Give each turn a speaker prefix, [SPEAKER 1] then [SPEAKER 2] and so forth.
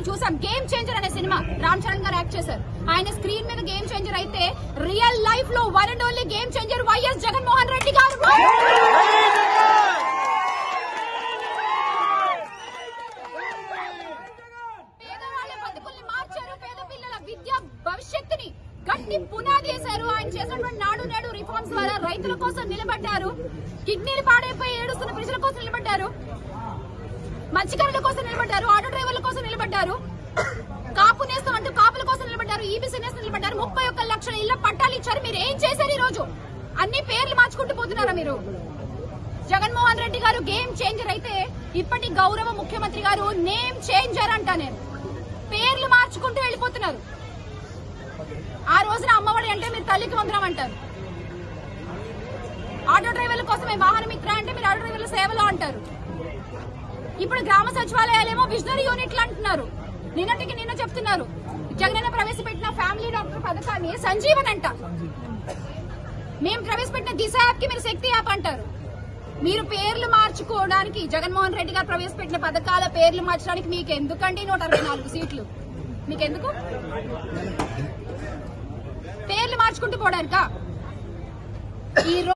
[SPEAKER 1] చూసాం. Game changer అనే cinema Ram Charan గారు యాక్ట్ చేశారు. ఆయన స్క్రీన్ మీద గేమ్ చేంజర్ అయితే రియల్ లైఫ్ లో one and only game changer YS Jaganmohan Reddy గారు. పేదవాళ్ళ బతుకుల్ని మార్చారు. పేద పిల్లల విద్యా భవిష్యత్తుని గట్టి పునాది వేశారు. ఆయన చేసినటువంటి నాడు నేడు రిఫార్మ్స్ ద్వారా రైతుల కోసం నిలబడ్డారు. కిడ్నీలు పాడైపోయి ఏడుస్తున్న ప్రజల కోసం నిలబడ్డారు. మత్స్యకారుల కోసం నిలబడ్డారు. ఆటో డ్రైవర్ల కోసం నిలబడ్డారు. కాపు నేస్తం అంటూ కాపుల కోసం నిలబడ్డారు. ఈబీసీ నేస్తం నిలబడ్డారు. 31 లక్షల ఇళ్ల పట్టాలు ఇచ్చారు. మీరు ఏం చేశారు? ఈ రోజు అన్ని పేర్లు మార్చుకుంటూ పోతున్నారా మీరు? జగన్మోహన్ రెడ్డి గారు గేమ్ చేంజర్ అయితే ఇప్పటి గౌరవ ముఖ్యమంత్రి గారు నేమ్ చేంజర్ అంటా. నేను పేర్లు మార్చుకుంటూ వెళ్ళిపోతున్నారు. ఆ రోజున అమ్మఒడి అంటే మీరు తల్లికి వందనం అంటారు. ఆటో డ్రైవర్ల కోసమే వాహన మిత్ర అంటే మీరు ఆటో డ్రైవర్ల సేవలో అంటారు. ఇప్పుడు గ్రామ సచివాలయాలేమో విజనరీ యూనిట్లు అంటున్నారు. నిన్నటికి నిన్న చెప్తున్నారు జగనన్న ప్రవేశపెట్టిన ఫ్యామిలీ డాక్టర్ పథకాన్ని సంజీవన్ అంట. మేము ప్రవేశపెట్టిన దిశ యాప్ కి మీరు శక్తి యాప్ అంటారు. మీరు పేర్లు మార్చుకోవడానికి జగన్మోహన్ రెడ్డి గారు ప్రవేశపెట్టిన పథకాల పేర్లు మార్చడానికి మీకు ఎందుకండి 164 సీట్లు? మీకెందుకు పేర్లు మార్చుకుంటూ పోవడానికా?